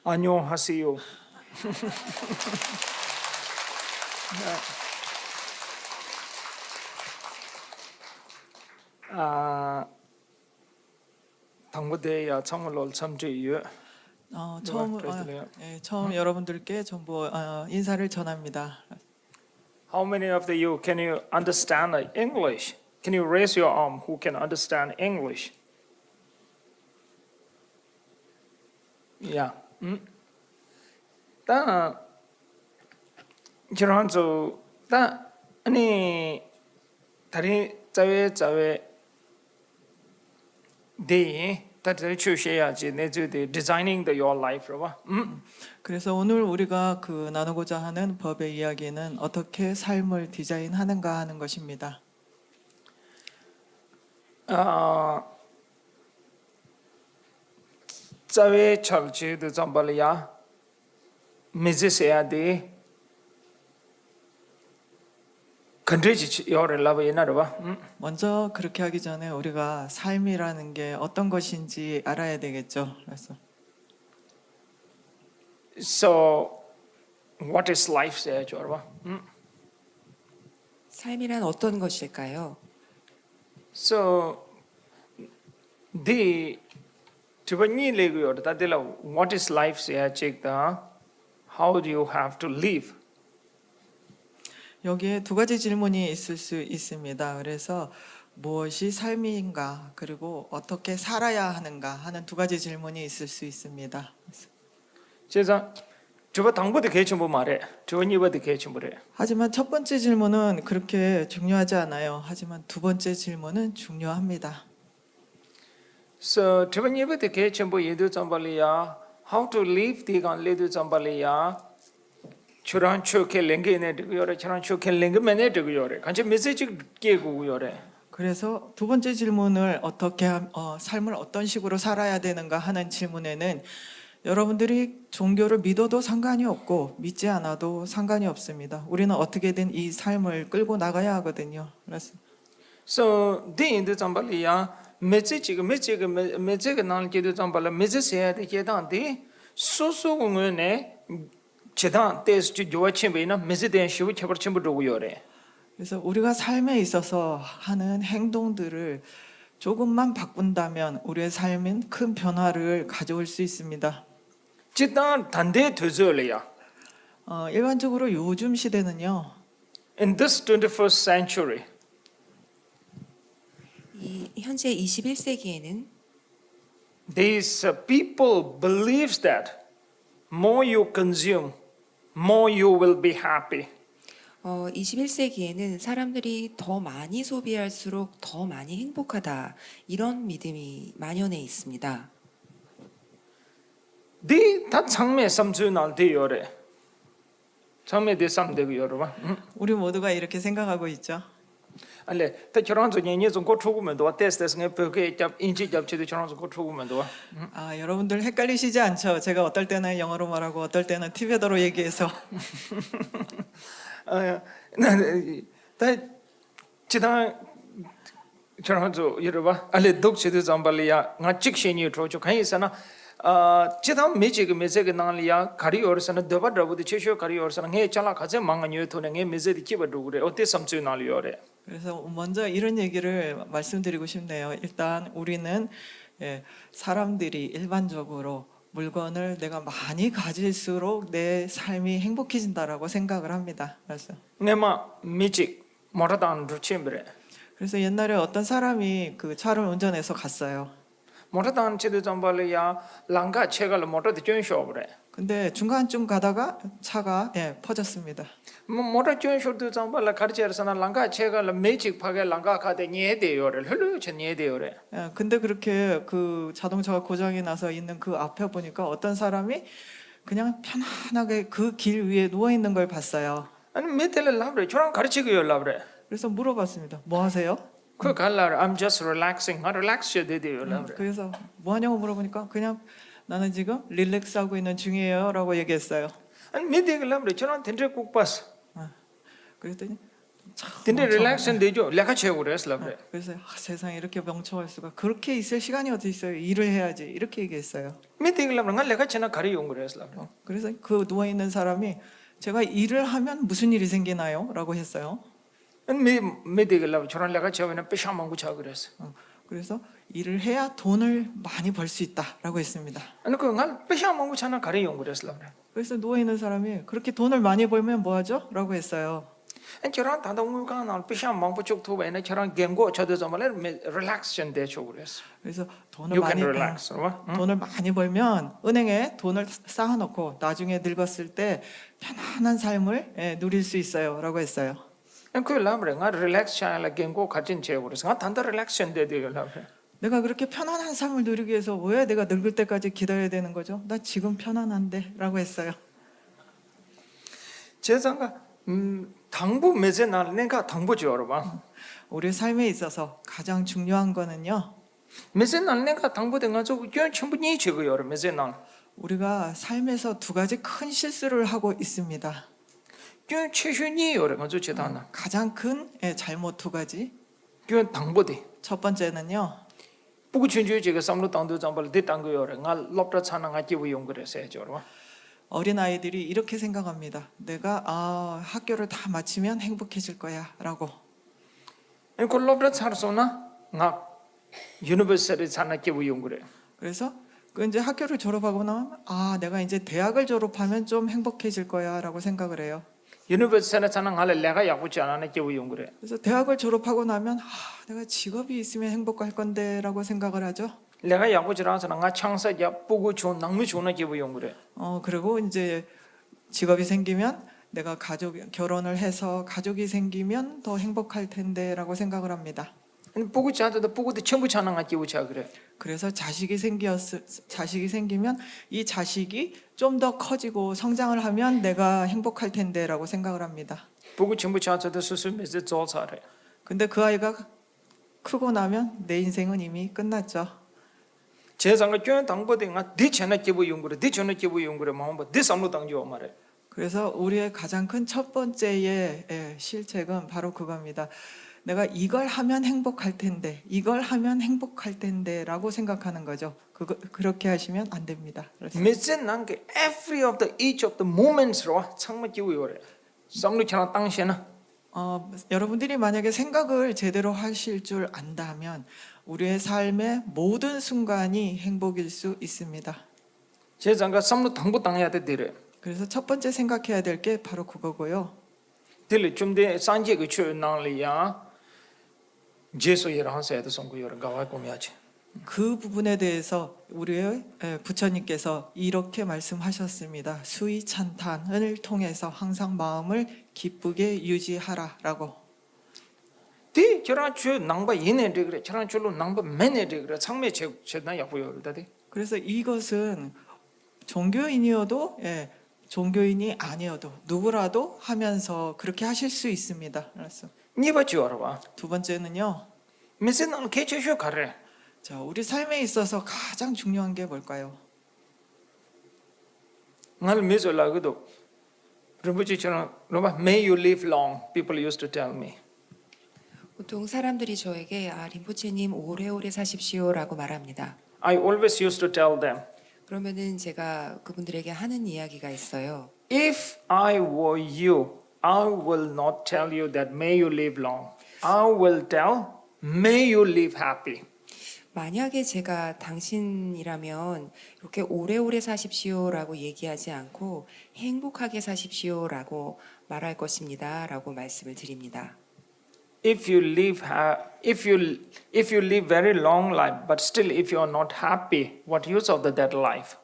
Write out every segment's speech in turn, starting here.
안녕하세요. 당부대야 참을로 참주유. 처음 여러분들께 정보 인사를 전합니다. How many of you can you understand English? Can you raise your arm who can understand English? Yeah. 다 저런저 다 아니 다리 자외 대 다들 추셔야지 내주대 designing your life 봐. 그래서 오늘 우리가 그 나누고자 하는 법의 이야기는 어떻게 삶을 디자인하는가 하는 것입니다. 자외 철치도 잠발이야 미지세야 돼. 컨트리지 요를 라바이나 봐. 먼저 그렇게 하기 전에 우리가 삶이라는 게 어떤 것인지 알아야 되겠죠. 그래서 So what is life say 봐. 삶이란 어떤 것일까요? So the 저번에 레고요. 다들 what is life say 책다. How do you have to live? 여기에 두 가지 질문이 있을 수 있습니다. 그래서 무엇이 삶인가 그리고 어떻게 살아야 하는가 하는 두 가지 질문이 있을 수 있습니다. 제가 저번 당부도 개침부 말해. 저번 이번도 개침부래. 하지만 첫 번째 질문은 그렇게 중요하지 않아요. 하지만 두 번째 질문은 중요합니다. So 저번 이번도 개침부 예도 잠발이야. How to live 디간 레도 잠발이야. 저런 초케 랭게네 되고요래. 저런 초케 랭게메네 되고요래. 간지 메시지 깨고요래. 그래서 두 번째 질문을 어떻게 삶을 어떤 식으로 살아야 되는가 하는 질문에는 여러분들이 종교를 믿어도 상관이 없고 믿지 않아도 상관이 없습니다. 우리는 어떻게든 이 삶을 끌고 나가야 하거든요. 그래서 So 디인도 잠발이야. 메시지가 나한테도 잠발라 메시지해야 되게다한테 소소공원에 제단 테스트 조아침베나 메시지된 시우 쳐버침부도고요래. 그래서 우리가 삶에 있어서 하는 행동들을 조금만 바꾼다면 우리의 삶은 큰 변화를 가져올 수 있습니다. 제단 단대 되절이야. 일반적으로 요즘 시대는요. In this 21st century, 이 현재 21세기에는 these people believes that more you consume, more you will be happy. 21세기에는 사람들이 더 많이 소비할수록 더 많이 행복하다. 이런 믿음이 만연해 있습니다. 다 장매 삼주날 되요래. 장매 대 삼대고 여러분. 우리 모두가 이렇게 생각하고 있죠. 알레, 다 저런 저년이 좀 고쳐보면 도 테스트에서 그게 잡 인지 잡지도 저런 좀 고쳐보면 도. 여러분들 헷갈리시지 않죠? 제가 어떨 때는 영어로 말하고 어떨 때는 티베트로 얘기해서 다 지난 저런 저 여러분. 알레 독치도 잠발이야. 나 직신이 trocho 가이사나 지단 메시가 나리아 가리어서는 더바더부터 최초 가리어서는 해 잘라 가제 망한요 토능에 메시디 키버도 그래. 어때 삼주 나리어래. 그래서 먼저 이런 얘기를 말씀드리고 싶네요. 일단 우리는 사람들이 일반적으로 물건을 내가 많이 가질수록 내 삶이 행복해진다라고 생각을 합니다. 내마 미직 모라단 루침브레. 그래서 옛날에 어떤 사람이 그 차를 운전해서 갔어요. 모라단 치도 잠발이야 랑가 체갈 모라드 쩐쇼브레. 근데 중간쯤 가다가 차가 퍼졌습니다. 모라 쩐쇼도 잠발라 가르치르서나 랑가 체갈 매직 파게 랑가 가데 녜데요를 흘르쳐 녜데요래. 근데 그렇게 그 자동차가 고장이 나서 있는 그 앞에 보니까 어떤 사람이 그냥 편안하게 그 길 위에 누워 있는 걸 봤어요. 아니 메텔을 라브레 저랑 가르치고요 라브레. 그래서 물어봤습니다. 뭐 하세요? 그 갈라 I'm just relaxing. 나 릴렉스 되대요 라브레. 그래서 뭐 하냐고 물어보니까 그냥 나는 지금 릴렉스하고 있는 중이에요라고 얘기했어요. 아니 메텔을 라브레 저랑 텐트 꼭 봤어. 그랬더니 근데 멍청하다. 릴렉션 되죠. 내가 채우고 그랬어. 그래. 그래서 세상에 이렇게 멍청할 수가 그렇게 있을 시간이 어디 있어요? 일을 해야지 이렇게 얘기했어요. 미팅을 하면 내가 채나 가리 용 그랬어. 그래서 그 누워 있는 사람이 제가 일을 하면 무슨 일이 생기나요?라고 했어요. 미팅을 하면 저런 내가 채우면 빼ሻ 먹고 자 그랬어. 그래서 일을 해야 돈을 많이 벌 수 있다라고 했습니다. 아니 그날 빼샤 먹고 자나 가리 용 그랬어. 그래서 누워 있는 사람이 그렇게 돈을 많이 벌면 뭐하죠?라고 했어요. 저런 다동물가 날 빼샤 먹고 쭉 두고 저런 갱고 저도 정말 릴렉션 되죠 그랬어. 그래서 돈을 You can 많이 relax. 돈을 많이 벌면 은행에 돈을 쌓아놓고 나중에 늙었을 때 편안한 삶을 누릴 수 있어요라고 했어요. 그 라브레 가 릴렉스 차라 갱고 가진 채우고 그랬어. 가 단다 릴렉션 되요 라브레. 내가 그렇게 편안한 삶을 누리기 위해서 왜 내가 늙을 때까지 기다려야 되는 거죠? 나 지금 편안한데라고 했어요. 제상가 당부 매제 날 내가 당부죠 여러분. 우리 삶에 있어서 가장 중요한 거는요. 매제 날 내가 당부된 가지고 그 전부니 제거 여러분 매제 날. 우리가 삶에서 두 가지 큰 실수를 하고 있습니다. 그 최신이 여러분 가지고 제다나. 가장 큰 잘못 두 가지. 그 당부대. 첫 번째는요. 부구 천주 제가 삼로 당도 잠발 대 당고 여러분. 가 롭다 차나 가지 용 그랬어요 여러분. 어린 아이들이 이렇게 생각합니다. 내가 학교를 다 마치면 행복해질 거야라고. 그 롭다 차르소나 나 유니버시티 차나 기부 용 그래. 그래서 그 이제 학교를 졸업하고 나면 내가 이제 대학을 졸업하면 좀 행복해질 거야라고 생각을 해요. 유니버시티 차나 갈래 내가 야구지 않아나 기부 용 그래. 그래서 대학을 졸업하고 나면 내가 직업이 있으면 행복할 건데라고 생각을 하죠. 내가 야구지라서 나 창사야 보고 좋은 낭미 좋은 기부 용 그래. 그리고 이제 직업이 생기면 내가 결혼을 해서 가족이 생기면 더 행복할 텐데라고 생각을 합니다. 보고 자도 보고도 전부 차나 기부 자 그래. 그래서 자식이 생기면 이 자식이 좀 더 커지고 성장을 하면 내가 행복할 텐데라고 생각을 합니다. 보고 전부 자도 수술 매제 조사래. 근데 그 아이가 크고 나면 내 인생은 이미 끝났죠. 제상가 교회 당보대가 뒤쳐나 기부 용 그래. 뒤쳐나 기부 용 그래. 마음바 뒤삼로 당죠 말해. 그래서 우리의 가장 큰 첫 번째의 실책은 바로 그겁니다. 내가 이걸 하면 행복할 텐데, 이걸 하면 행복할 텐데라고 생각하는 거죠. 그렇게 하시면 안 됩니다. 매제 난게 every of the each of the moments로 창마 기부 요래. 삼로 차나 당시나. 여러분들이 만약에 생각을 제대로 하실 줄 안다면 우리의 삶의 모든 순간이 행복일 수 있습니다. 제상가 삼로 당부 당해야 돼 되래. 그래서 첫 번째 생각해야 될 게 바로 그거고요. 들 좀데 산제 그 추나리야. 제소이라 한세도 송고 요런 가와 꾸며야지. 그 부분에 대해서 우리의 부처님께서 이렇게 말씀하셨습니다. 수의 찬탄을 통해서 항상 마음을 기쁘게 유지하라라고. 디 저런 주 낭바 예네데 그래. 저런 줄로 낭바 매네데 그래. 상매 제나 야고요다데. 그래서 이것은 종교인이어도 종교인이 아니어도 누구라도 하면서 그렇게 하실 수 있습니다. 그래서 니바지 알아봐. 두 번째는요. 메세는 개체쇼 가래. 자, 우리 삶에 있어서 가장 중요한 게 뭘까요? 날 메솔라고도 르부지처럼 로마 may you live long. People used to tell me. 보통 사람들이 저에게 림포체님 오래오래 사십시오라고 말합니다. I always used to tell them. 그러면은 제가 그분들에게 하는 이야기가 있어요. If I were you, I will not tell you that may you live long. I will tell may you live happy. 만약에 제가 당신이라면 이렇게 오래오래 사십시오라고 얘기하지 않고 행복하게 사십시오라고 말할 것입니다라고 말씀을 드립니다. If you live very long life, but still if you are not happy, what use of that life?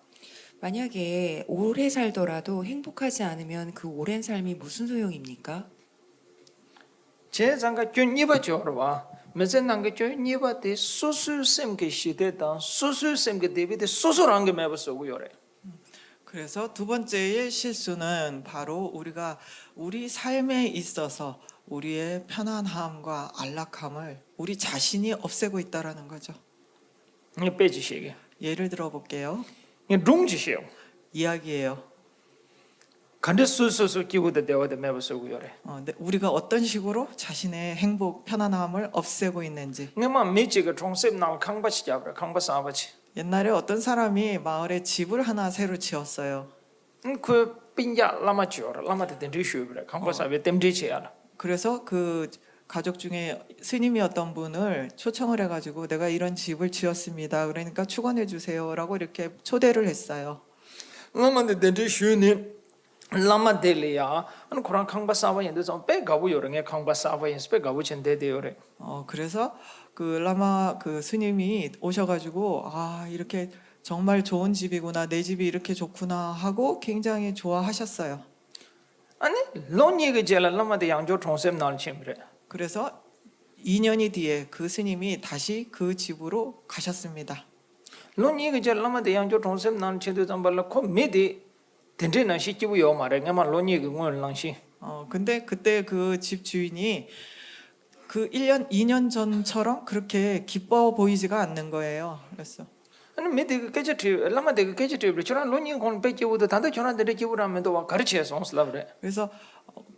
만약에 오래 살더라도 행복하지 않으면 그 오랜 삶이 무슨 소용입니까? 제 장가 균이바 줘봐. 메센난게 균이바데 소수sem게 시대다. 소수sem게 데비데 소소랑게 매버서고 요래. 그래서 두 번째의 실수는 바로 우리가 우리 삶에 있어서 우리의 편안함과 안락함을 우리 자신이 없애고 있다라는 거죠. 이 빼지시게. 예를 들어 볼게요. 이 롱지시요. 이야기예요. 간데 수수수 기부도 되어도 매버서고 요래 우리가 어떤 식으로 자신의 행복, 편안함을 없애고 있는지. 내가 미지가 총셉 나올 강바시 잡으라 강바사 아버지 옛날에 어떤 사람이 마을에 집을 하나 새로 지었어요. 그 빈자 라마지오라 라마데 덴리슈브라 강바사 왜 템디치야라 그래서 그 가족 중에 스님이었던 분을 초청을 해가지고 내가 이런 집을 지었습니다. 그러니까 축원해 주세요라고 이렇게 초대를 했어요. 라마데 덴리슈니 라마델리야 안 코란 강바사와 연도 좀 빼가고 요령에 강바사와 연습 빼가고 전대되요래 그래서 그 라마 그 스님이 오셔가지고 아 이렇게 정말 좋은 집이구나, 내 집이 이렇게 좋구나 하고 굉장히 좋아하셨어요. 아니 론니가 제라 라마데 양조 총셉 나올 침bre 그래서 2년이 뒤에 그 스님이 다시 그 집으로 가셨습니다. 론니가 제라 라마데 양조 총셉 나올 침도 좀 발라 코 미디 덴데나 시키고 요 말에 내가 론니가 응원 랑시 근데 그때 그 집 주인이 그 1년, 2년 전처럼 그렇게 기뻐 보이지가 않는 거예요. 그래서 아니 미디 그 깨지트 라마데 그 깨지트 저런 론니 건 빼기보다 단도 전화들이 기부라면도 와 가르치어서 온슬라브래 그래서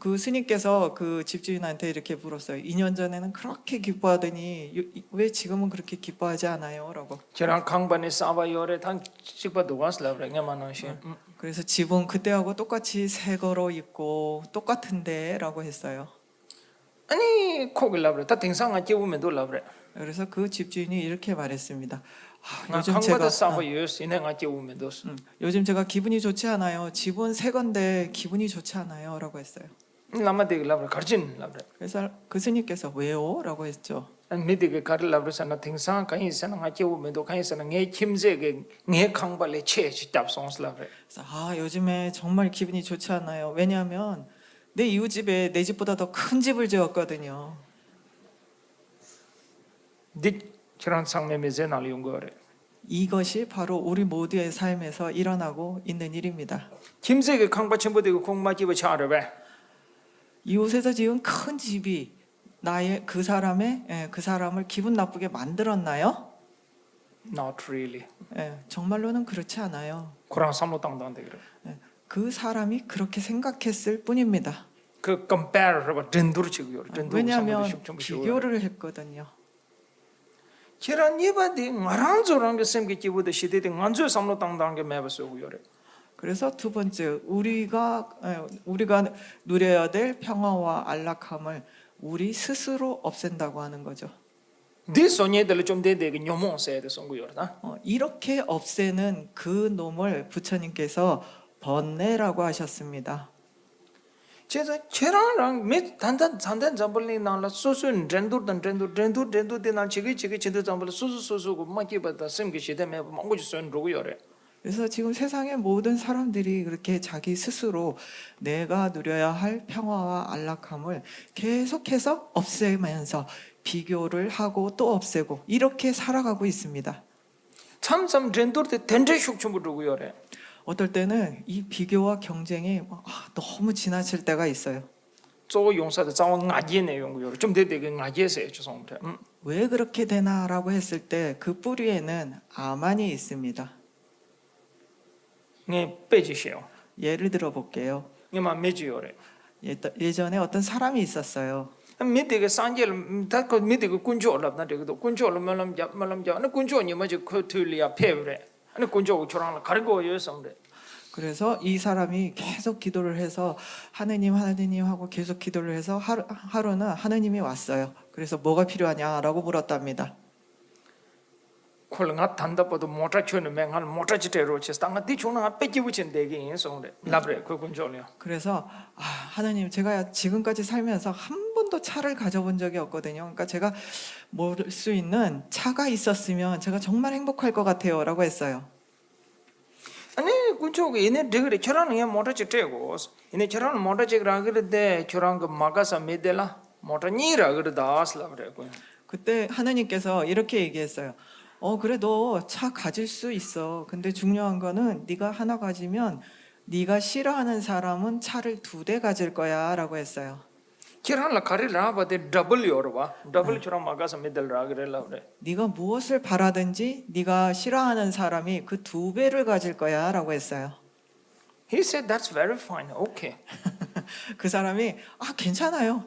그 스님께서 그 집주인한테 이렇게 물었어요. 2년 전에는 그렇게 기뻐하더니 왜 지금은 그렇게 기뻐하지 않아요? 라고. 저랑 강반에 싸바 요래 단 집바도 왔슬라브래 내가 만나시 그래서 집은 그때하고 똑같이 새 거로 있고 똑같은데 라고 했어요. 아니 코글라브래 다 등상아 기부면도 라브래 그래서 그 집주인이 이렇게 말했습니다. 나 강바다 싸바 요스 이내가 기부면도 요즘 제가 기분이 좋지 않아요. 집은 새 건데 기분이 좋지 않아요. 라고 했어요. 라마데 라브래 가르친 라브래 그래서 그 스님께서 왜요? 라고 했죠. 미디게 가르라브래 사나 등상 가히 사나 기부면도 가히 사나 내 김제게 내 강발에 체치 답송슬라브래 그래서 요즘에 정말 기분이 좋지 않아요. 왜냐하면 내 이웃집에 내 집보다 더 큰 집을 지었거든요. 딕 저런 상매매제 날리온 거래 이것이 바로 우리 모두의 삶에서 일어나고 있는 일입니다. 김제게 강바 첨부되고 공마기부 차르베 이웃에서 지은 큰 집이 나의 그 사람을 기분 나쁘게 만들었나요? Not really 정말로는 그렇지 않아요. 코랑 삼로 당당데 그래 그 사람이 그렇게 생각했을 뿐입니다. 그 compare를 든두르 치고요 왜냐하면 비교를 했거든요. 저런 예바디 나랑 저랑 게 셈게 기부도 시대데 간주 삼로 당당게 매버서고요래 그래서 두 번째 우리가 누려야 될 평화와 안락함을 우리 스스로 없앤다고 하는 거죠. 디소니들 좀 되게 녀몽세데 송고요다 이렇게 없애는 그 놈을 부처님께서 번뇌라고 하셨습니다. 제가 저랑 몇 단단 잡을리 나라 소소는 렌도 되나 지기 제도 잡을 소소고 막기보다 셈게 시대 매 먹고 있어요 로고요래 그래서 지금 세상의 모든 사람들이 그렇게 자기 스스로 내가 누려야 할 평화와 안락함을 계속해서 없애면서 비교를 하고 또 없애고 이렇게 살아가고 있습니다. 참참 렌도데 덴데 숙춤 로고요래 어떨 때는 이 비교와 경쟁이 너무 지나칠 때가 있어요. 저 용사도 자원 나게 내용고요 좀 되게 나게세요 죄송합니다 왜 그렇게 되나라고 했을 때 그 뿌리에는 아만이 있습니다. 네 빼지시오 예를 들어 볼게요. 네만 매지요래 예전에 어떤 사람이 있었어요. 미디가 산젤 다그 미디가 군조 올라나 되고도 군조 올라면 말람자 군조니 뭐지 그 틀리야 페브레 아니 군조 저랑 가르고 요성데 그래서 이 사람이 계속 기도를 해서 하느님 하고 계속 기도를 해서 하루는 하느님이 왔어요. 그래서 뭐가 필요하냐라고 물었답니다. 콜nga 단답도 모터 켜는 맹할 모터 지대로 치스당가 뒤쪽나 뺏기 붙인 되게 인성데 라브레 그 군조려 그래서 하느님 제가 지금까지 살면서 한 번도 차를 가져본 적이 없거든요. 그러니까 제가 몰 수 있는 차가 있었으면 제가 정말 행복할 것 같아요라고 했어요. 아니 군조가 얘네 되게 저런 게 모터 지대고 얘네 저런 모터 지라 그러데 저런 그 막아서 메델라 모터 니라 그러다 슬라브레 그때 하느님께서 이렇게 얘기했어요. 그래 너 차 가질 수 있어. 근데 중요한 거는 네가 하나 가지면 네가 싫어하는 사람은 차를 2대 가질 거야 라고 했어요. 저런 가리라 바데 더블 요르와 더블 저런 막아서 메델라 그래라 그래 네가 무엇을 바라든지 네가 싫어하는 사람이 그 2배를 가질 거야 라고 했어요. He said that's very fine. Okay. 그 사람이 괜찮아요.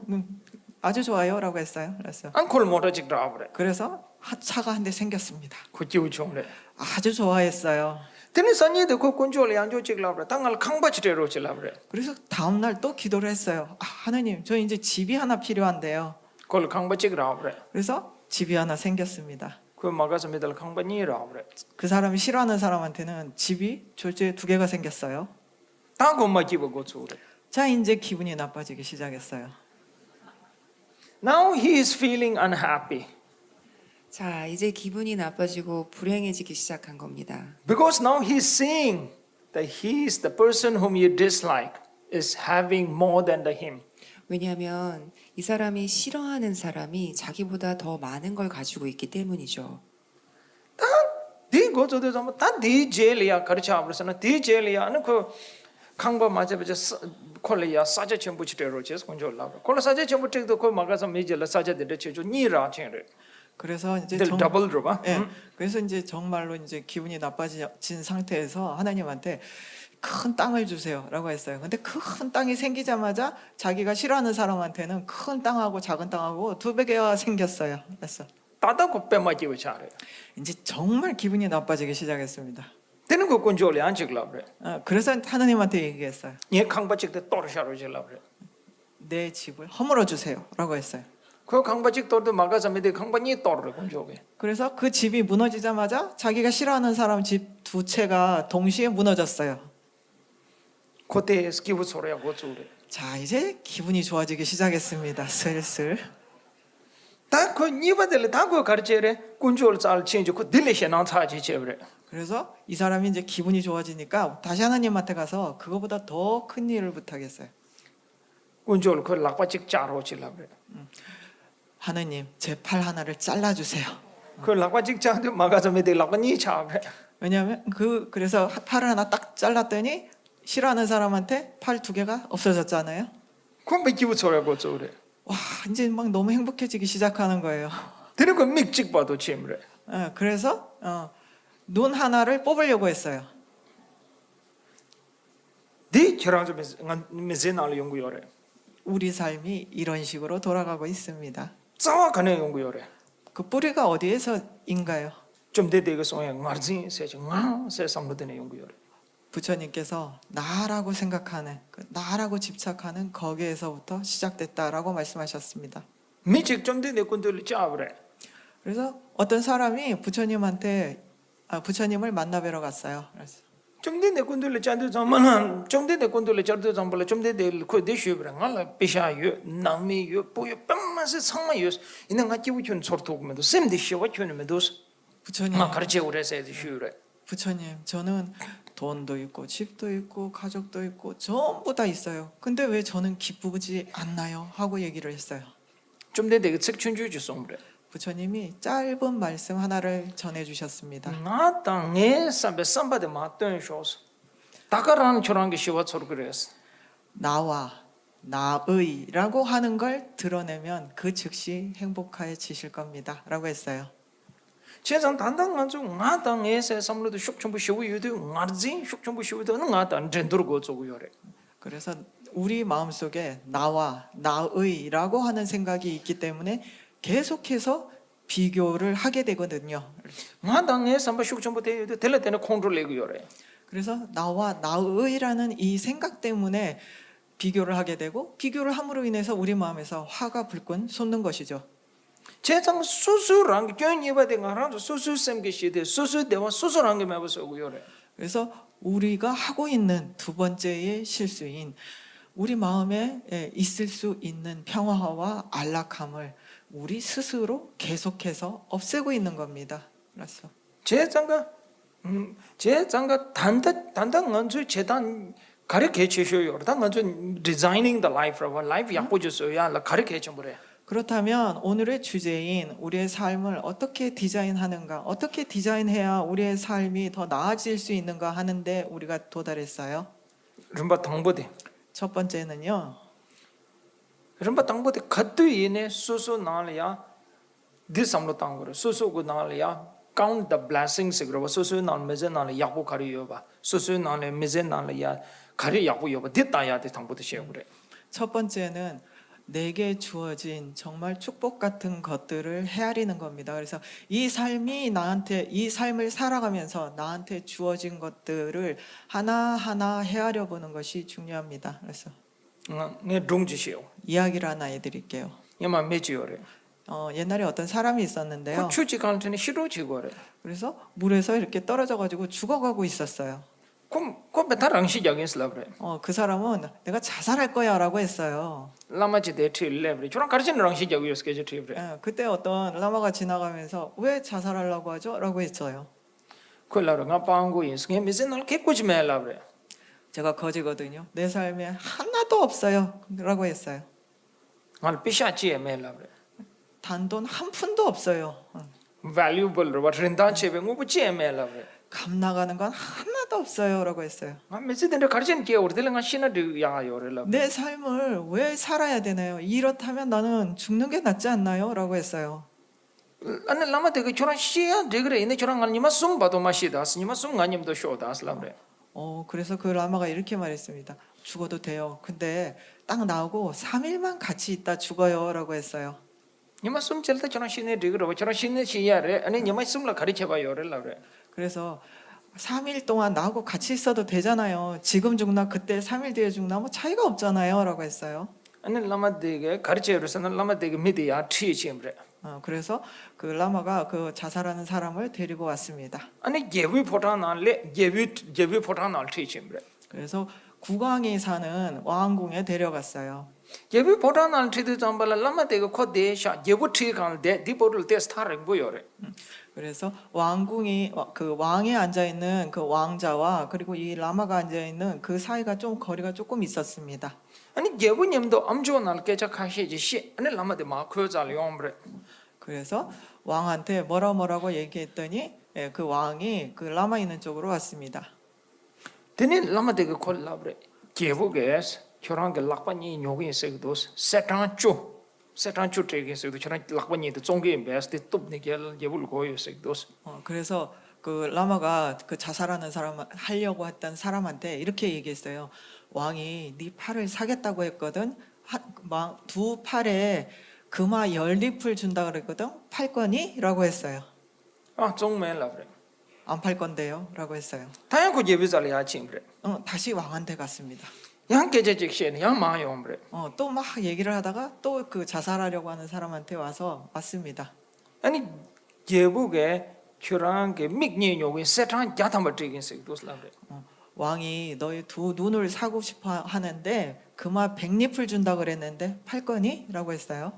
아주 좋아요라고 했어요. 그래서 안콜 모터 직다 그래. 그래서 차가 한 대 생겼습니다. 그치우 총래. 아주 좋아했어요. 근데 선이도 그 군조를 안조 직라 그래. 당을 강바치대로 질라 그래. 그래서 다음 날 또 기도를 했어요. 하나님, 저 이제 집이 하나 필요한데요. 콜 강바치라 그래. 그래서 집이 하나 생겼습니다. 그 막아서 미들 강바니라 그래. 그 사람이 싫어하는 사람한테는 집이 졸지에 2개가 생겼어요. 다 고마 집어 고쳐 그래. 자, 이제 기분이 나빠지기 시작했어요. Now he is feeling unhappy 자, 이제 기분이 나빠지고 불행해지기 시작한 겁니다. because now he is seeing that he is the person whom you dislike is having more than the him. 왜냐하면 이 사람이 싫어하는 사람이 자기보다 더 많은 걸 가지고 있기 때문이죠. 네 고조도 좀 다네 제리야 가르쳐 버렸으나 네 제리야는 그 강바 맞아버려 콜리야 사제 전부 치대로 제스 건조라. 콜라 사제 전부 찍도 그 막아서 메질라 사제들 제주 니라 챈래. 그래서 이제 더블 들어봐. 그래서 이제 정말로 이제 기분이 나빠진 상태에서 하나님한테 큰 땅을 주세요라고 했어요. 근데 큰 땅이 생기자마자 자기가 싫어하는 사람한테는 큰 땅하고 작은 땅하고 2배가 생겼어요. 그래서 다다 곱빼 맞기고 잘해. 이제 정말 기분이 나빠지기 시작했습니다. 되는 거 건조를 안 찍라 그래. 그래서 하나님한테 얘기했어요. 얘 강바 찍대 또르샤로 질라 그래. 내 집을 허물어 주세요라고 했어요. 그 강바 찍도도 막아서 미대 강바니 또르 건조게. 그래서 그 집이 무너지자마자 자기가 싫어하는 사람 집 2채가 동시에 무너졌어요. 그때 기분 소리야 고추래. 자, 이제 기분이 좋아지기 시작했습니다. 슬슬. 다그 니바들 다그 가르쳐래. 군조를 잘 친주 그 딜레셔난 차지 제브래. 그래서 이 사람이 이제 기분이 좋아지니까 다시 하나님한테 가서 그거보다 더 큰 일을 부탁했어요. 군조를 그 락바 찍 자로 질라 그래. 하나님, 제 팔 하나를 잘라주세요. 그 락바 찍 자도 막아서 미대 락바니 차브래. 왜냐하면 그래서 팔을 하나 딱 잘랐더니 싫어하는 사람한테 팔 2개가 없어졌잖아요. 그럼 기분 소리야 고추래. 와, 이제 막 너무 행복해지기 시작하는 거예요. 되는 거 믹찍 봐도 침래. 그래서 눈 하나를 뽑으려고 했어요. 네 결혼 좀 메세날 연구요래. 우리 삶이 이런 식으로 돌아가고 있습니다. 싸워 가는 연구요래. 그 뿌리가 어디에서인가요? 좀 대대가 소야 마르진 세지 나 세상 모든 연구요래. 부처님께서 나라고 생각하는 나라고 집착하는 거기에서부터 시작됐다라고 말씀하셨습니다. 미직 좀 대대 군들 짜브래. 그래서 어떤 사람이 부처님을 만나 뵈러 갔어요. 그래서 좀 대대 군들 짜도 잠만 좀 대대 군들 짜도 잠벌 좀 대대 그 대슈브래. 알라 피샤유 나미유 보유 뺨마스 상마유 이는 같이 우춘 소르토고면도 셈디 쉬워 춘면도 부처님, 가르쳐 오래서 쉬우래. 부처님, 저는 돈도 있고 집도 있고 가족도 있고 전부 다 있어요. 근데 왜 저는 기쁘지 않나요? 하고 얘기를 했어요. 좀 대대 책 춘주주 송브래. 부처님이 짧은 말씀 하나를 전해주셨습니다. 나 땅에 삼바데 맞던 쇼스. 다가라는 저런 게 쉬워 소리 그랬어. 나와 나의라고 하는 걸 드러내면 그 즉시 행복해지실 겁니다. 라고 했어요. 세상 단단한 중 나땅에서 삼로도 슉좀부 쉬우유도 나르지 슉좀부 쉬우도 나땅 전도르고 저고요래. 그래서 우리 마음속에 나와 나의라고 하는 생각이 있기 때문에 계속해서 비교를 하게 되거든요. 나땅에 삼바 슉좀부 대유도 될 때는 컨트롤레고요래. 그래서 나와 나의라는 이 생각 때문에 비교를 하게 되고 비교를 함으로 인해서 우리 마음에서 화가 불끈 솟는 것이죠. 세상 수수랑 교인이바 된가랑 수수샘게 시대 수수대와 수수랑 게 매버서고요래. 그래서 우리가 하고 있는 2번째의 실수인 우리 마음에 있을 수 있는 평화와 안락함을 우리 스스로 계속해서 없애고 있는 겁니다. 그래서 제장가 단단한 주 재단 가르쳐 주셔요. 단단한 designing the life of life 약보주서야 가르쳐 줘 버려. 그렇다면 오늘의 주제인 우리의 삶을 어떻게 디자인하는가, 어떻게 디자인해야 우리의 삶이 더 나아질 수 있는가 하는데 우리가 도달했어요. rumba 당보대. 첫 번째는요. rumba 당보대 갓두이네 수수 나리야 디삼로 당거려. 수수고 나리야 count the blessings 그러고 수수 날 메제 날 약보 가리요 봐. 수수 날 메제 날이야 가리 야고 여봐 됐다야 돼 당부도 시에 그래. 첫 번째는 내게 주어진 정말 축복 같은 것들을 헤아리는 겁니다. 그래서 이 삶을 살아가면서 나한테 주어진 것들을 하나하나 헤아려 보는 것이 중요합니다. 그래서 네 동지시오. 이야기를 하나 해드릴게요. 야마 메지요래. 옛날에 어떤 사람이 있었는데요. 그 추지 갈 때는 싫어지고래. 그래서 물에서 이렇게 떨어져가지고 죽어가고 있었어요. 그럼 그 베타랑 시작인 슬라브래. 그 사람은 내가 자살할 거야라고 했어요. 라마지 데트레브래. 저랑 가르치는 랑 시작이었어 게제트레브래. 그때 어떤 라마가 지나가면서 왜 자살하려고 하죠? 라고 했어요. 콜라가 빵고 인스게 미즈날 개꾸지메라브래. 제가 거지거든요. 내 삶에 하나도 없어요. 라고 했어요. 말 피샤치에 메라브래. 단돈 한 푼도 없어요. valuable 로 린단 체베 무부치에 메라브래. 값 나가는 건 하나도 없어요. 라고 했어요. 아 메지데 가르치는 게 우리들은 신나드 야요래라. 내 삶을 왜 살아야 되나요? 이렇다면 나는 죽는 게 낫지 않나요? 라고 했어요. 아니 라마 되게 저런 시야 되그래 이네 저런 아니마 숨 봐도 마시다스 니마 숨 아님도 쇼다스라브래. 그래서 그 라마가 이렇게 말했습니다. 죽어도 돼요. 근데 딱 나오고 3일만 같이 있다 죽어요. 라고 했어요. 니마 숨 찰때 저런 신네 되그래 저런 신네 시야래 아니 니마 숨라 가르쳐 봐요래라브래. 그래서 3일 동안 나하고 같이 있어도 되잖아요. 지금 죽나 그때 3일 뒤에 죽나 뭐 차이가 없잖아요. 라고 했어요. 아니 라마 되게 가르쳐요서는 라마 되게 미디야 티치임브래. 그래서 그 라마가 그 자살하는 사람을 데리고 왔습니다. 아니 예비 포탄알레 예비 포탄알 티치임브래. 그래서 국왕이 사는 왕궁에 데려갔어요. 예비 포탄알 티드 잠발라 라마 되게 코데샤 예부 티간데 디포를 테스타르 보요래. 그래서 그 왕에 앉아 있는 그 왕자와 그리고 이 라마가 앉아 있는 그 사이가 좀 거리가 조금 있었습니다. 아니 예부님도 암조날 깨자 가시지 시 아니 라마데 마크잘 용브래. 그래서 왕한테 뭐라고 얘기했더니 그 왕이 그 라마 있는 쪽으로 왔습니다. 데니 라마데 그 콜라브레 예부게스 저랑게 락바니 뇨게 세도스 세탄초 트레게스도 저랑 락바니도 종게 베스트 톱니게 예불 고요 세도스. 그래서 그 라마가 그 자살하는 사람 하려고 했던 사람한테 이렇게 얘기했어요. 왕이 네 팔을 사겠다고 했거든. 두 팔에 금화 10잎을 준다 그랬거든. 팔 거니? 라고 했어요. 아 종메라브레. 안 팔 건데요. 라고 했어요. 다양 그 예비잘 야침브레. 다시 왕한테 갔습니다. 양 깨제직시에 양 마용브레. 또 막 얘기를 하다가 또 그 자살하려고 하는 사람한테 왔습니다. 아니 예부게 저랑게 믹니 뇨게 세탄 야타마트긴 세도스라브레. 왕이 너의 두 눈을 사고 싶어 하는데 금화 100잎을 준다 그랬는데 팔 거니? 라고 했어요.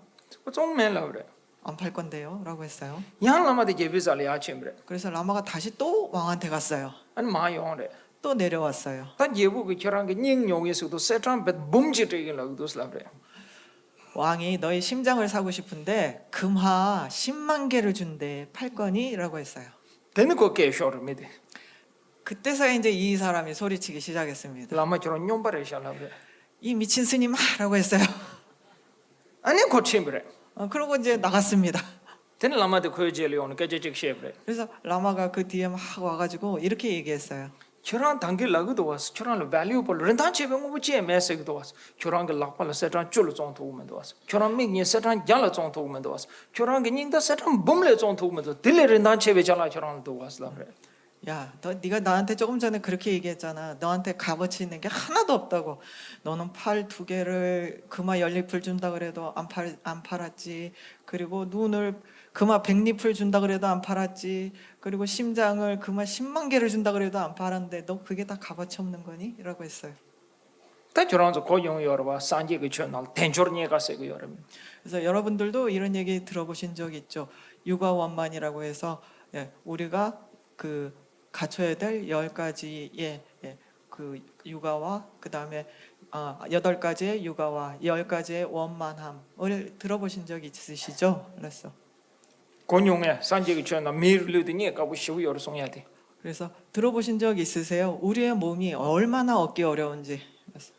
종메라브레. 안 팔 건데요. 라고 했어요. 양 라마데 예비잘 야침브레. 그래서 라마가 다시 또 왕한테 갔어요. 아니 마용래. 또 내려왔어요. 단 예부게 저랑게 닝 뇨게서도 세탄 벳 봄지트긴 라고도스라브레. 왕이 너의 심장을 사고 싶은데 금화 10만 개를 준대. 팔 거니? 라고 했어요. 되는 거 깨쇼르미데. 그때서야 이제 이 사람이 소리치기 시작했습니다. 라마 저런 뇽바레 샬라브레. 이 미친 스님 라고 했어요. 아니 고침브레. 그러고 이제 나갔습니다. 되는 라마데 코제리온 깨제직시브레. 그래서 라마가 그 뒤에 막 와가지고 이렇게 얘기했어요. 저런 단계 라고도 왔어. 저런 valuable 렌단 체병 무지에 메시지도 왔어. 저런 게 락발 세단 줄 정도 오면도 왔어. 저런 미니 세단 야라 정도 오면도 왔어. 저런 게 닝다 세단 bomle 정도 오면도 딜레 렌단 체베 잘라 저런도 왔어. 야, 네가 나한테 조금 전에 그렇게 얘기했잖아. 너한테 값어치 있는 게 하나도 없다고. 너는 팔 2개를 금화 10잎을 준다 그래도 안 팔았지. 그리고 눈을 금화 100잎을 준다 그래도 안 팔았지. 그리고 심장을 금화 10만 개를 준다 그래도 안 팔았는데 너 그게 다 값어치 없는 거니? 라고 했어요. 다 저런 저 고용 여러와 산지 그 전날 텐저니에 가서 그 여러분. 그래서 여러분들도 이런 얘기 들어보신 적 있죠. 육아원만이라고 해서 우리가 그 갖춰야 될 10가지의 그 육아와 그다음에 8가지의 육아와 10가지의 원만함을 들어보신 적 있으시죠? 그래서 고용에 산지 그 전날 미르르드니 가고 쉬고 여러송해야 돼. 그래서 들어보신 적 있으세요? 우리의 몸이 얼마나 얻기 어려운지. 그래서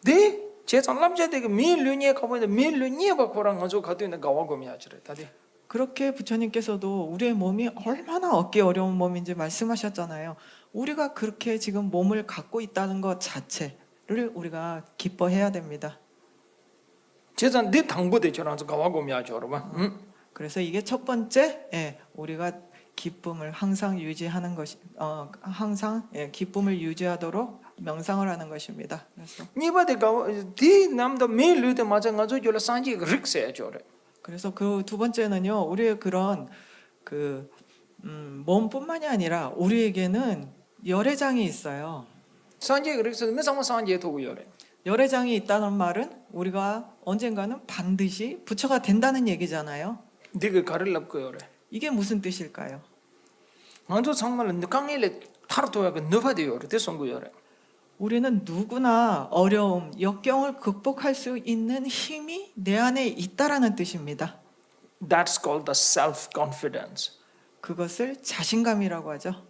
네? 제 전람제데 그 미르르니에 가고 있는데 미르르니에 바코랑 가지고 가도 있는 가와고미야 저래. 다들. 그렇게 부처님께서도 우리의 몸이 얼마나 얻기 어려운 몸인지 말씀하셨잖아요. 우리가 그렇게 지금 몸을 갖고 있다는 것 자체를 우리가 기뻐해야 됩니다. 제가 네 당부대 저랑서 가와고 미야죠, 여러분. 그래서 이게 첫 번째, 우리가 기쁨을 항상 유지하는 것이, 항상 기쁨을 유지하도록 명상을 하는 것입니다. 그래서 니바데 가와 디 남도 메르데 마찬가지로 요라 산지 릭세 저래. 그래서 그 두 번째는요, 우리의 그런 몸뿐만이 아니라 우리에게는 열애장이 있어요. 산지 릭세 메상마 산지 도고 요래. 열애장이 있다는 말은 우리가 언젠가는 반드시 부처가 된다는 얘기잖아요. 디게 가를랍 거 요래. 이게 무슨 뜻일까요? 먼저 정말 강일에 타르토야 그 너바데 요래. 대송고 요래. 우리는 누구나 어려움, 역경을 극복할 수 있는 힘이 내 안에 있다라는 뜻입니다. That's called the self-confidence. 그것을 자신감이라고 하죠.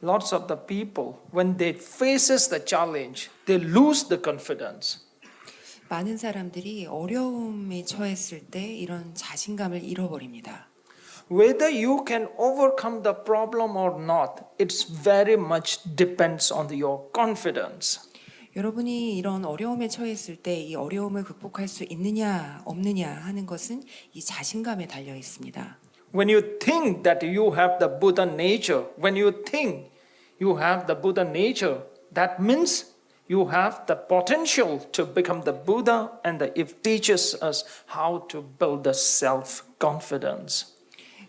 Lots of the people, when they faces the challenge, they lose the confidence. 많은 사람들이 어려움에 처했을 때 이런 자신감을 잃어버립니다. Whether you can overcome the problem or not, it's very much depends on your confidence. 여러분이 이런 어려움에 처했을 때 이 어려움을 극복할 수 있느냐 없느냐 하는 것은 이 자신감에 달려 있습니다. When you think that you have the Buddha nature, when you think you have the Buddha nature, that means you have the potential to become the Buddha, and it teaches us how to build the self-confidence.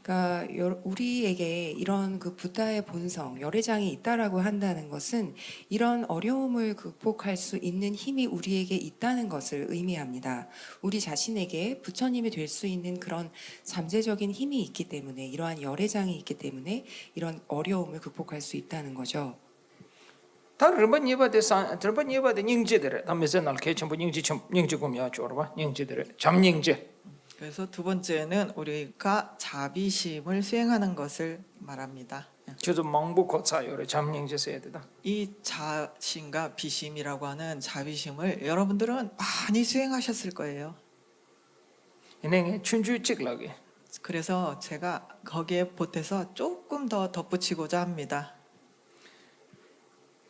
그러니까 우리에게 이런 그 부다의 본성, 열애장이 있다라고 한다는 것은 이런 어려움을 극복할 수 있는 힘이 우리에게 있다는 것을 의미합니다. 우리 자신에게 부처님이 될 수 있는 그런 잠재적인 힘이 있기 때문에, 이러한 열애장이 있기 때문에 이런 어려움을 극복할 수 있다는 거죠. 다 르바 니바데 닝제들 담에서 날케 전부 닝제 공야 줘봐 닝제들 잠닝제. 그래서 두 번째는 우리가 자비심을 수행하는 것을 말합니다. 저도 망부 고차요래 잠닝제 써야 되다. 이 자심과 비심이라고 하는 자비심을 여러분들은 많이 수행하셨을 거예요. 이내 춘주 찍라게. 그래서 제가 거기에 보태서 조금 더 덧붙이고자 합니다.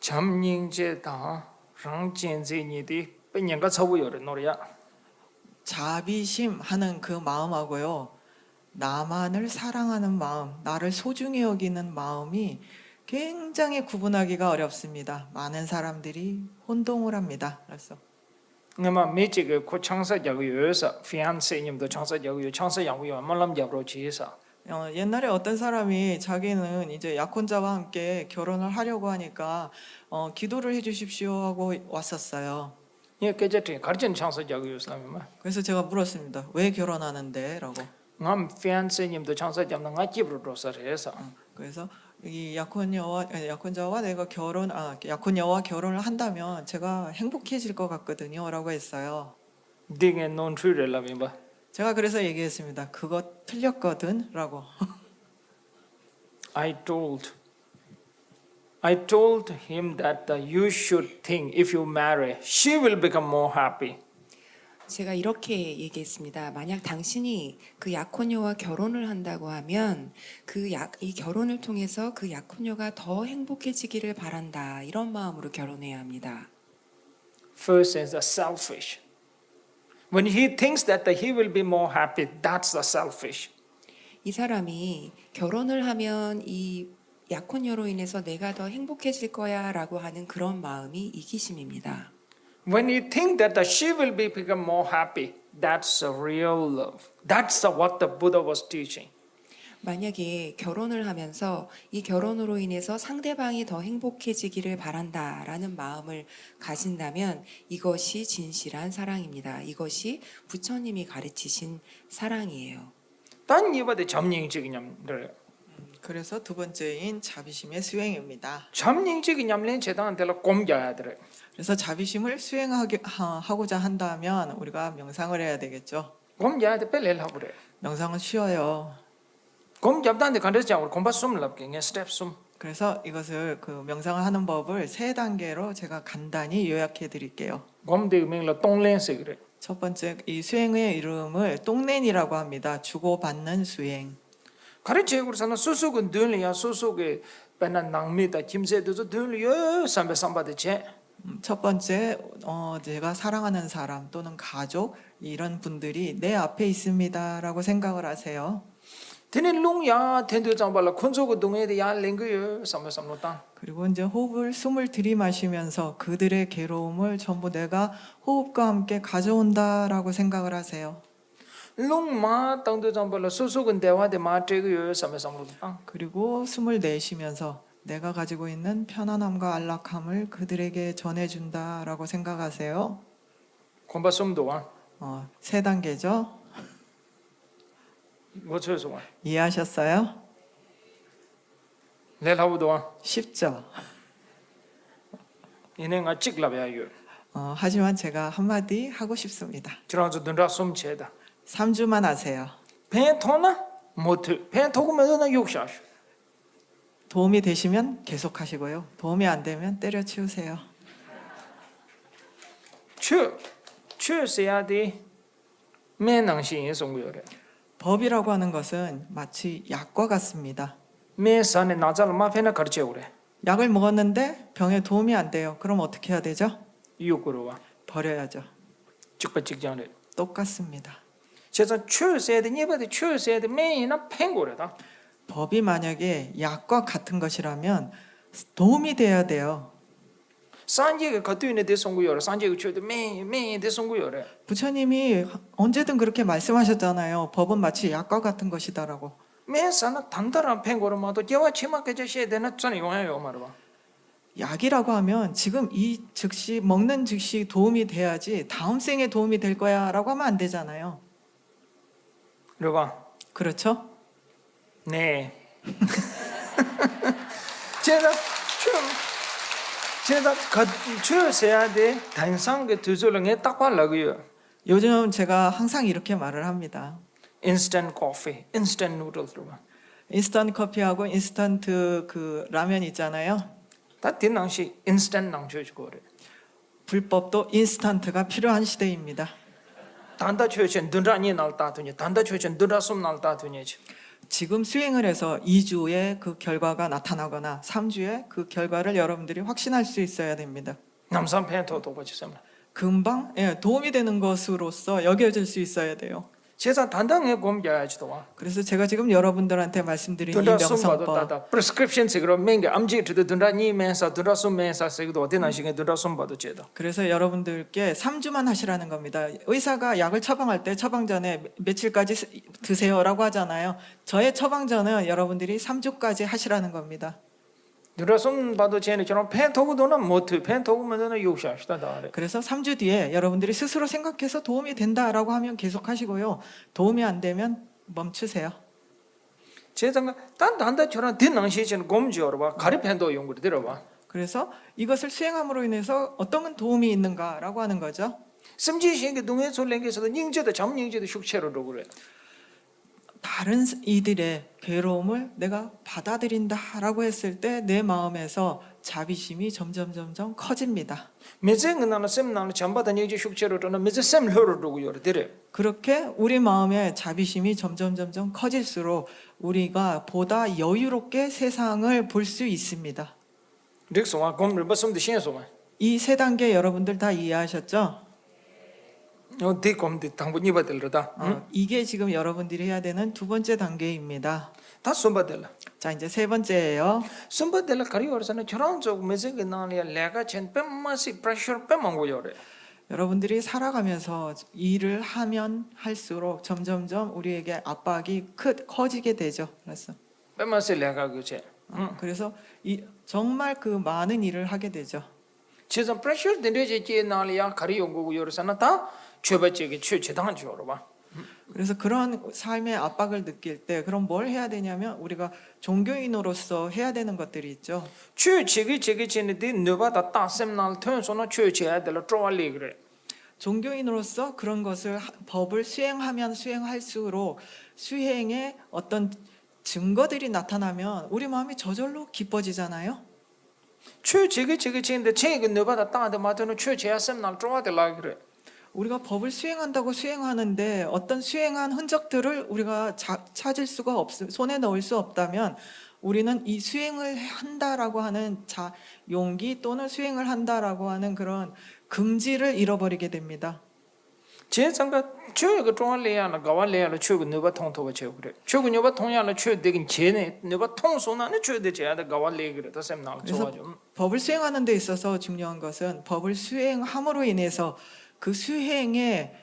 잠닝제다 랑젠제니디 빼냥가 서부요래 노래야. 자비심 하는 그 마음하고요, 나만을 사랑하는 마음, 나를 소중히 여기는 마음이 굉장히 구분하기가 어렵습니다. 많은 사람들이 혼동을 합니다. 그래서 내가 매직을 고 창사자고요서 피안세님도 창사자고요 창사양고요 말람 잡으러 지에서. 옛날에 어떤 사람이 자기는 이제 약혼자와 함께 결혼을 하려고 하니까 기도를 해주십시오 하고 왔었어요. 예, 깨졌지. 가르친 창사자고요서 뭐. 그래서 제가 물었습니다. 왜 결혼하는데? 라고. 남 피안세님도 창사자는 나 집으로 들어서서. 그래서 이 약혼자와 내가 약혼녀와 결혼을 한다면 제가 행복해질 것 같거든요. 라고 했어요. 딩에 논트를 라면봐. 제가 그래서 얘기했습니다. 그거 틀렸거든. 라고. I told him that you should think if you marry, she will become more happy. 제가 이렇게 얘기했습니다. 만약 당신이 그 약혼녀와 결혼을 한다고 하면 이 결혼을 통해서 그 약혼녀가 더 행복해지기를 바란다. 이런 마음으로 결혼해야 합니다. First is the selfish. When he thinks that he will be more happy, that's the selfish. 이 사람이 결혼을 하면 이 약혼녀로 인해서 내가 더 행복해질 거야라고 하는 그런 마음이 이기심입니다. When you think that she will become more happy, that's a real love. That's what the Buddha was teaching. 만약에 결혼을 하면서 이 결혼으로 인해서 상대방이 더 행복해지기를 바란다라는 마음을 가진다면 이것이 진실한 사랑입니다. 이것이 부처님이 가르치신 사랑이에요. 딴 이바데 잠닝직이냐면 그래서 두 번째인 자비심의 수행입니다. 잠닝직이냐면 제단한테라 꼼겨야 돼. 그래서 자비심을 수행하고자 한다면 우리가 명상을 해야 되겠죠. 꼼겨야 돼 빨리 하고 그래. 명상은 쉬워요. 꼼잡다는데 간데서 우리 콤바 숨을 납게 스텝 숨. 그래서 이것을 그 명상을 하는 법을 세 단계로 제가 간단히 요약해 드릴게요. 꼼데 명라 똥렌스 그래. 첫 번째, 이 수행의 이름을 똥렌이라고 합니다. 주고받는 수행. 가르치고서는 수수은 늘려야 수수의 배나 낭미다 김세도도 들려 삼배 삼바대체 첫 번째, 제가 사랑하는 사람 또는 가족 이런 분들이 내 앞에 있습니다라고 생각을 하세요. 테네 롱야 텐도 장발라 콘소고 동에데 야 랭거요 삼배 삼노다 그리고 이제 숨을 들이마시면서 그들의 괴로움을 전부 내가 호흡과 함께 가져온다라고 생각을 하세요. 롱마 땅도 장발라 소소근 대화데 마트고요 삼배 삼노다 그리고 숨을 내쉬면서 내가 가지고 있는 편안함과 안락함을 그들에게 전해준다라고 생각하세요. 콤바솜도와 3단계죠. 뭐쳐서와 이해하셨어요? 레라우도와 쉽죠? 이네가 찍라베요 하지만 제가 한마디 하고 싶습니다. 저런저 든라 솜체다 3주만 하세요. 배 토나 못해 배 토고면서 나 욕샤슈 도움이 되시면 계속 하시고요. 도움이 안 되면 때려치우세요. 추세야디 매낭신이 송구요래 법이라고 하는 것은 마치 약과 같습니다. 매산에 나잘 마페나 가르쳐오래 약을 먹었는데 병에 도움이 안 돼요. 그럼 어떻게 해야 되죠? 이욕으로와 버려야죠. 직바 직장을 똑같습니다. 제가 추세야디 니바디 추세야디 매이나 팽고래다 법이 만약에 약과 같은 것이라면 도움이 돼야 돼요. 산지가 가두이네 대송구요래 산지가 추도 매매 대송구요래 부처님이 언제든 그렇게 말씀하셨잖아요. 법은 마치 약과 같은 것이다라고. 매사나 단단한 팽고로마도 제와 치마까지 해야 되나 전에 용해요 말봐 약이라고 하면 지금 이 즉시 먹는 즉시 도움이 돼야지 다음 생에 도움이 될 거야라고 하면 안 되잖아요. 그러봐 그렇죠? 네 제가 추세야 돼 단상게 두줄랑에 딱 발라고요 요즘 제가 항상 이렇게 말을 합니다. 인스턴트 커피, 인스턴트 누들 들어봐. 인스턴트 커피하고 인스턴트 그 라면 있잖아요. 다 딘낭시 인스턴트 낭줘주고래. 불법도 인스턴트가 필요한 시대입니다. 단다 최전 눈라니 날따더니 단다 최전 눈라숨 날따더니 지금 수행을 해서 2주에 그 결과가 나타나거나 3주에 그 결과를 여러분들이 확신할 수 있어야 됩니다. 남산 펜토도 보시면 금방 도움이 되는 것으로서 여겨질 수 있어야 돼요. 제가 단단해 곰야지도 와. 그래서 제가 지금 여러분들한테 말씀드린 이 눈라숨 봐도 명상법 따다. 프레스크립션 식으로 맹게 암지트도 눈라니 면사 눈라숨 면사 세기도 어디나 시게 눈라숨 봐도 제다. 그래서 여러분들께 3주만 하시라는 겁니다. 의사가 약을 처방할 때 처방 전에 며칠까지 드세요라고 하잖아요. 저의 처방전은 여러분들이 3주까지 하시라는 겁니다. 눈라숨 봐도 쟤는 저런 펜토고도는 못해. 펜토고면은 욕샤시다 다래. 그래서 3주 뒤에 여러분들이 스스로 생각해서 도움이 된다라고 하면 계속 하시고요. 도움이 안 되면 멈추세요. 제가 단다 저런 딘낭시전 곰지어로 봐. 가리 펜도 용구를 들어봐. 그래서 이것을 수행함으로 인해서 어떤 도움이 있는가라고 하는 거죠. 심지시게 동해 솔랭에서도 닝제도 잠닝제도 숙체로도 그래. 다른 이들의 괴로움을 내가 받아들인다라고 했을 때 내 마음에서 자비심이 점점 커집니다. 메쟁은 나는 셈나는 잠바다 닝제 숙체로는 메제 셈로로도 그래. 그렇게 우리 마음의 자비심이 점점 커질수록 우리가 보다 여유롭게 세상을 볼 수 있습니다. 릭소와 곰을 벗음도 신소만. 이 3단계 여러분들 다 이해하셨죠? 디곰디 당분이 받을러다. 이게 지금 여러분들이 해야 되는 2번째 단계입니다. 다 손받을라. 자, 이제 3번째예요. 손받을라 가리워서는 저런 쪽 메쟁이 나는 내가 전 뺨마시 프레셔 뺨만 거요래. 여러분들이 살아가면서 일을 하면 할수록 점점점 우리에게 압박이 커지게 되죠. 그래서 뺨마시 내가 그제. 그래서 정말 그 많은 일을 하게 되죠. 지금 프레셔 된데지 나리야 가리 연구고 요르서는 다 최바지게 최대한 줘로 봐. 그래서 그런 삶의 압박을 느낄 때 그럼 뭘 해야 되냐면 우리가 종교인으로서 해야 되는 것들이 있죠. 최지기 지는데 너바다 따셈날 턴소나 최지야 될 트로알리 그래. 종교인으로서 그런 것을 법을 수행하면 수행할수록 수행의 어떤 증거들이 나타나면 우리 마음이 저절로 기뻐지잖아요. 최지기 지는데 최기 너바다 따한테 맞는 최지야 셈날 트로알라 그래. 우리가 법을 수행한다고 수행하는데 어떤 수행한 흔적들을 우리가 찾을 수가 손에 넣을 수 없다면 우리는 이 수행을 한다라고 하는 용기 또는 수행을 한다라고 하는 그런 긍지를 잃어버리게 됩니다. 제장가 최고 중앙래야나 가와래야나 최고 너바 통토가 최고 그래. 최고 너바 통야나 최고 되긴 제네 너바 통소나는 최고 되지야다 가와래 그래. 더 셈나 그래서 좋아져. 법을 수행하는 데 있어서 중요한 것은 법을 수행함으로 인해서 그 수행에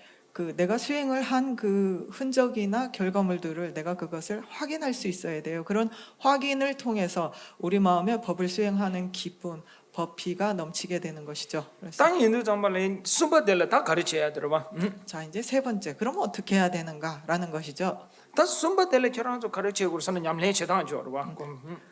내가 수행을 한 그 흔적이나 결과물들을 내가 그것을 확인할 수 있어야 돼요. 그런 확인을 통해서 우리 마음에 법을 수행하는 기쁨, 법피가 넘치게 되는 것이죠. 그래서 땅 인도 잠발에 숨바델라 다 가르쳐야 들어봐. 자, 이제 세 번째. 그러면 어떻게 해야 되는가라는 것이죠. 다 숨바델라 저랑도 가르치고서는 얌내 제단 줘 봐.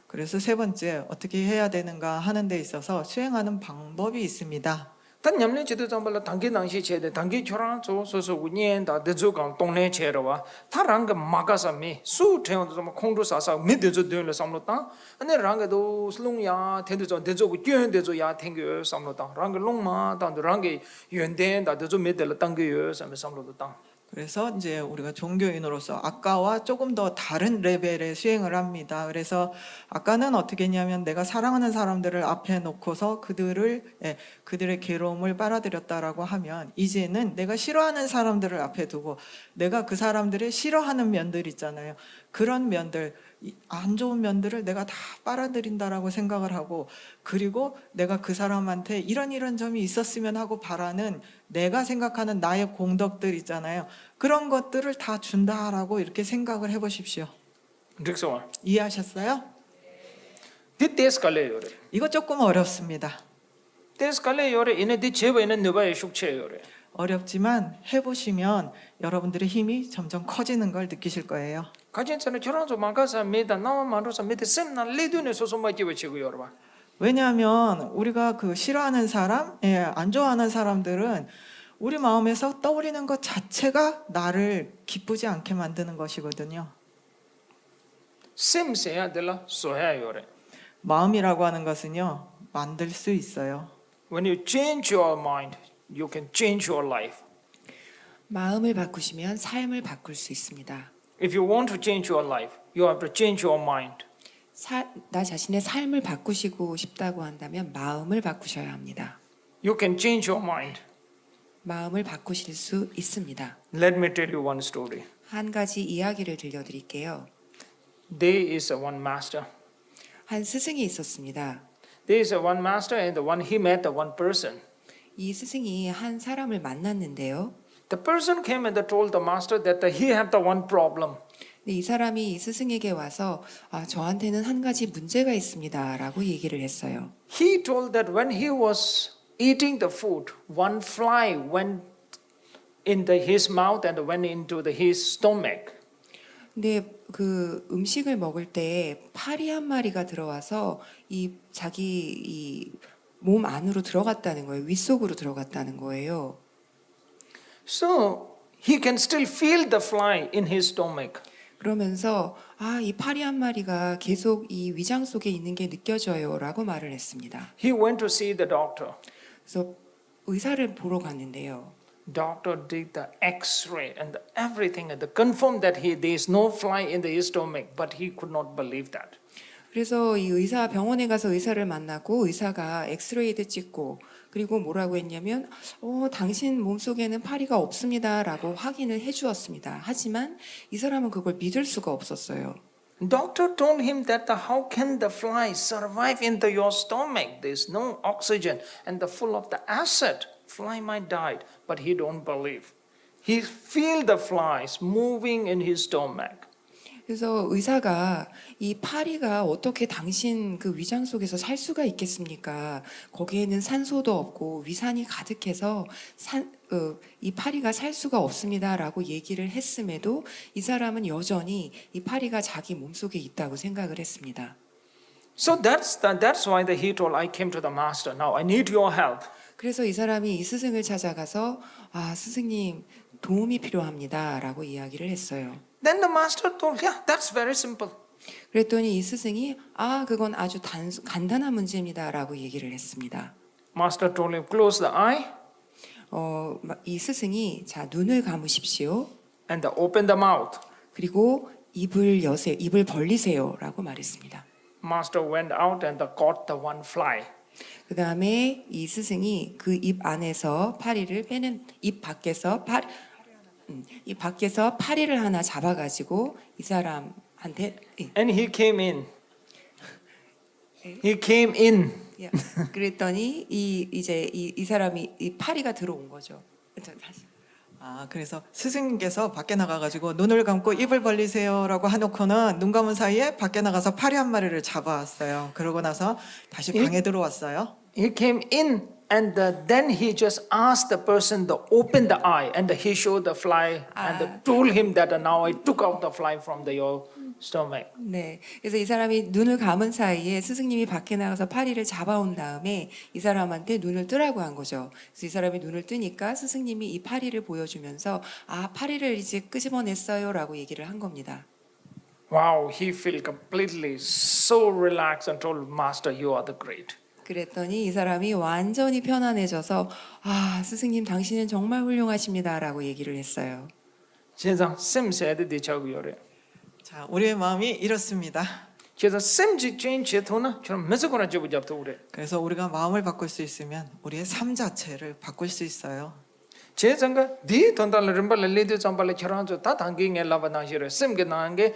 그래서 세 번째 어떻게 해야 되는가 하는 데 있어서 수행하는 방법이 있습니다. 단 얌내 제도 잠발라 단계 당시 제대 단계 저랑 소소 운연다 대조강 동네 제로와 다랑가 마가사미 수 태원도 좀 공도 사사 미대조 되는 삼로다 아니 랑가도 슬롱야 대대조 대조고 뛰어대조야 탱겨 삼로다 랑가 롱마 단도 랑가 연대다 대조 미대를 당겨 삼로다. 그래서 이제 우리가 종교인으로서 아까와 조금 더 다른 레벨의 수행을 합니다. 그래서 아까는 어떻게 했냐면 내가 사랑하는 사람들을 앞에 놓고서 그들의 괴로움을 빨아들였다라고 하면 이제는 내가 싫어하는 사람들을 앞에 두고 내가 그 사람들의 싫어하는 면들 있잖아요. 그런 면들, 안 좋은 면들을 내가 다 빨아들인다라고 생각을 하고 그리고 내가 그 사람한테 이런 점이 있었으면 하고 바라는 내가 생각하는 나의 공덕들 있잖아요. 그런 것들을 다 준다라고 이렇게 생각을 해보십시오. 릭소와 이해하셨어요? 디테스칼레 요래. 이거 조금 어렵습니다. 테스칼레 요래 이네디 제바에는 너바에 숙체 요래. 어렵지만 해보시면 여러분들의 힘이 점점 커지는 걸 느끼실 거예요. 가진선에 저랑도 마가사 메다 나와 만로사 메데 셈나 레드네 소소마지 버치고 요래. 왜냐하면 우리가 그 싫어하는 사람, 안 좋아하는 사람들은 우리 마음에서 떠오르는 것 자체가 나를 기쁘지 않게 만드는 것이거든요. 셈세야 될라 소야 요래. 마음이라고 하는 것은요, 만들 수 있어요. When you change your mind, you can change your life. 마음을 바꾸시면 삶을 바꿀 수 있습니다. If you want to change your life, you have to change your mind. 나 자신의 삶을 바꾸시고 싶다고 한다면 마음을 바꾸셔야 합니다. You can change your mind. 마음을 바꾸실 수 있습니다. Let me tell you one story. 한 가지 이야기를 들려드릴게요. There is one master. 한 스승이 있었습니다. There is one master and he met one person. 이 스승이 한 사람을 만났는데요. The person came and told the master that he had the one problem. 이 사람이 이 스승에게 와서 저한테는 한 가지 문제가 있습니다라고 얘기를 했어요. He told that when he was eating the food, one fly went in his mouth and went into his stomach. 근데 그 음식을 먹을 때 파리 한 마리가 들어와서 자기 몸 안으로 들어갔다는 거예요. 윗속으로 들어갔다는 거예요. So he can still feel the fly in his stomach. 그러면서 이 파리 한 마리가 계속 이 위장 속에 있는 게 느껴져요라고 말을 했습니다. He went to see the doctor. 그래서 의사를 보러 갔는데요. Doctor did the X-ray and everything and confirmed that there is no fly in his stomach, but he could not believe that. 그래서 이 병원에 가서 의사를 만나고 의사가 엑스레이도 찍고 그리고 뭐라고 했냐면 당신 몸속에는 파리가 없습니다라고 확인을 해주었습니다. 하지만 이 사람은 그걸 믿을 수가 없었어요. Doctor told him that how can the fly survive into your stomach? There's no oxygen and full of the acid. Fly might die, but he don't believe. He feel the flies moving in his stomach. 그래서 의사가 이 파리가 어떻게 당신 그 위장 속에서 살 수가 있겠습니까? 거기에는 산소도 없고 위산이 가득해서 이 파리가 살 수가 없습니다라고 얘기를 했음에도 이 사람은 여전히 이 파리가 자기 몸속에 있다고 생각을 했습니다. So that's why he told, I came to the master. Now I need your help. 그래서 이 사람이 이 스승을 찾아가서 스승님 도움이 필요합니다라고 이야기를 했어요. Then the master told, yeah, that's very simple. 그랬더니 이 스승이 그건 아주 간단한 문제입니다라고 얘기를 했습니다. Master told him, close the eye. 이 스승이 자 눈을 감으십시오. and open the mouth. 그리고 입을 여세요. 입을 벌리세요라고 말했습니다. Master went out and caught the one fly. 그 다음에 이 스승이 그 입 안에서 파리를 빼는 입 밖에서 이 밖에서 파리를 하나 잡아가지고 이 사람한테 And he came in. He came in. 예. 그랬더니 이 사람이 이 파리가 들어온 거죠. 다시. 그래서 스승님께서 밖에 나가가지고 눈을 감고 입을 벌리세요라고 해놓고는 눈 감은 사이에 밖에 나가서 파리 한 마리를 잡아왔어요. 그러고 나서 다시 방에 들어왔어요. He came in and then he just asked the person to open the eye and he showed the fly and told him that now I took out the fly from your stomach. 네, 그래서 이 사람이 눈을 감은 사이에 스승님이 밖에 나가서 파리를 잡아온 다음에 이 사람한테 눈을 뜨라고 한 거죠. 그래서 이 사람이 눈을 뜨니까 스승님이 이 파리를 보여주면서 파리를 이제 끄집어냈어요라고 얘기를 한 겁니다. Wow, he felt completely so relaxed and told Master, you are the great. 그랬더니 이 사람이 완전히 편안해져서 스승님 당신은 정말 훌륭하십니다라고 얘기를 했어요. 제가 샘세드 대처고요래. 자, 우리의 마음이 이렇습니다. 제가 샘지 체인 제토나 저는 메서거나 접을 잡도 그래. 그래서 우리가 마음을 바꿀 수 있으면 우리의 삶 자체를 바꿀 수 있어요. 제가 디 돈달을 림발을 리드 잠발을 처럼저 다 당기게 라바나시래. 샘게 나게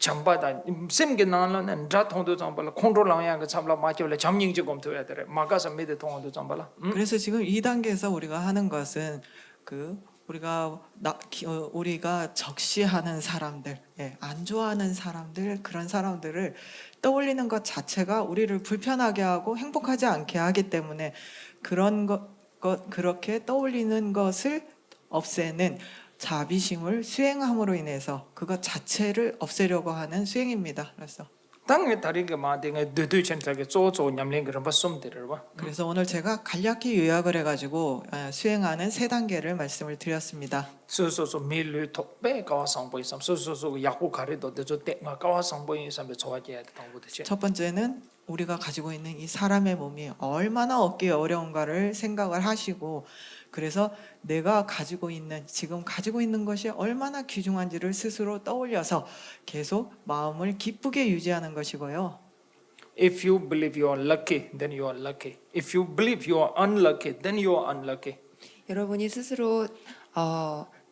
잠바다 샘게 나는 다 통도 잠발 컨트롤하야 그 참라 마치를 잠닝지 검토해야 돼. 마가서 미드 통도 잠발라. 그래서 지금 이 단계에서 우리가 하는 것은 우리가 적시하는 사람들, 안 좋아하는 사람들, 그런 사람들을 떠올리는 것 자체가 우리를 불편하게 하고 행복하지 않게 하기 때문에 그렇게 떠올리는 것을 없애는 자비심을 수행함으로 인해서 그것 자체를 없애려고 하는 수행입니다. 그래서 당에 다리가 마딩에 드드천하게 쪼쪼 냠랭 그런 바솜들을 봐. 그래서 오늘 제가 간략히 요약을 해가지고 수행하는 세 단계를 말씀을 드렸습니다. 소소소 밀류 톡배 가와상 보이삼 소소소 야구 가리도 되저때 마 가와상 보이삼에 좋아져야 되는 거지. 첫 번째는 우리가 가지고 있는 이 사람의 몸이 얼마나 얻기 어려운가를 생각을 하시고 그래서 내가 지금 가지고 있는 것이 얼마나 귀중한지를 스스로 떠올려서 계속 마음을 기쁘게 유지하는 것이고요. If you believe you are lucky, then you are lucky. If you believe you are unlucky, then you are unlucky. 여러분이 스스로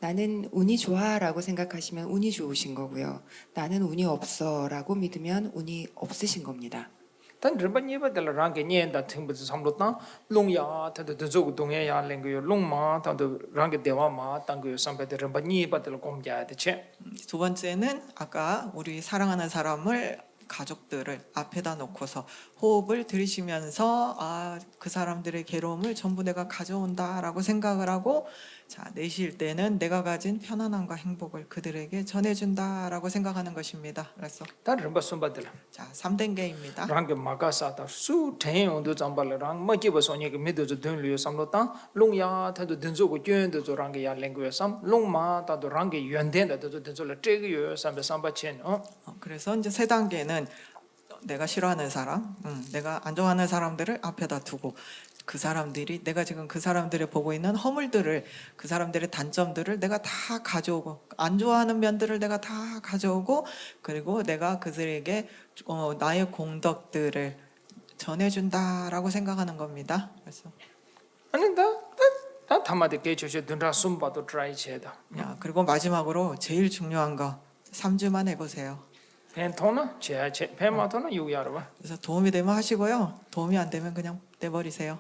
나는 운이 좋아라고 생각하시면 운이 좋으신 거고요. 나는 운이 없어라고 믿으면 운이 없으신 겁니다. 단 르바니바들 랑게 녜다 팅부스 삼로타 롱야 타도 저고 동해야 랭고요 롱마 타도 랑게 대와마 땅고요 삼베데 르바니바들 공자야 되체. 두 번째는 아까 우리 사랑하는 사람을 가족들을 앞에다 놓고서 호흡을 들이쉬면서 그 사람들의 괴로움을 전부 내가 가져온다라고 생각을 하고 내쉴 때는 내가 가진 편안함과 행복을 그들에게 전해준다라고 생각하는 것입니다. 그래서 단 르바 숨바들 3단계입니다. 랑게 마가사다 수 태온도 잠발라 랑 마기버 소니게 미도저 된류 삼로타 롱야 타도 된조고 견도 저 랑게 야 랭고요 삼 롱마 타도 랑게 연된다 저 된조라 트게요 삼베 삼바첸 그래서 이제 세 단계는 내가 싫어하는 사람, 내가 안 좋아하는 사람들을 앞에다 두고 그 사람들이 내가 지금 그 사람들이 보고 있는 허물들을 그 사람들의 단점들을 내가 다 가져오고 안 좋아하는 면들을 내가 다 가져오고 그리고 내가 그들에게 나의 공덕들을 전해준다라고 생각하는 겁니다. 그래서 아니 다 담아대 깨주셔 든라 숨바도 트라이 체다. 그리고 마지막으로 제일 중요한 거 3주만 해보세요. 펜토나 제체 펜마토나 유야르바. 그래서 도움이 되면 하시고요. 도움이 안 되면 그냥 내버리세요.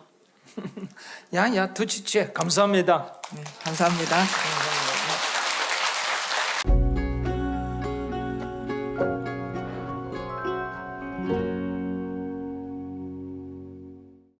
야야 두치체 감사합니다. 네, 감사합니다.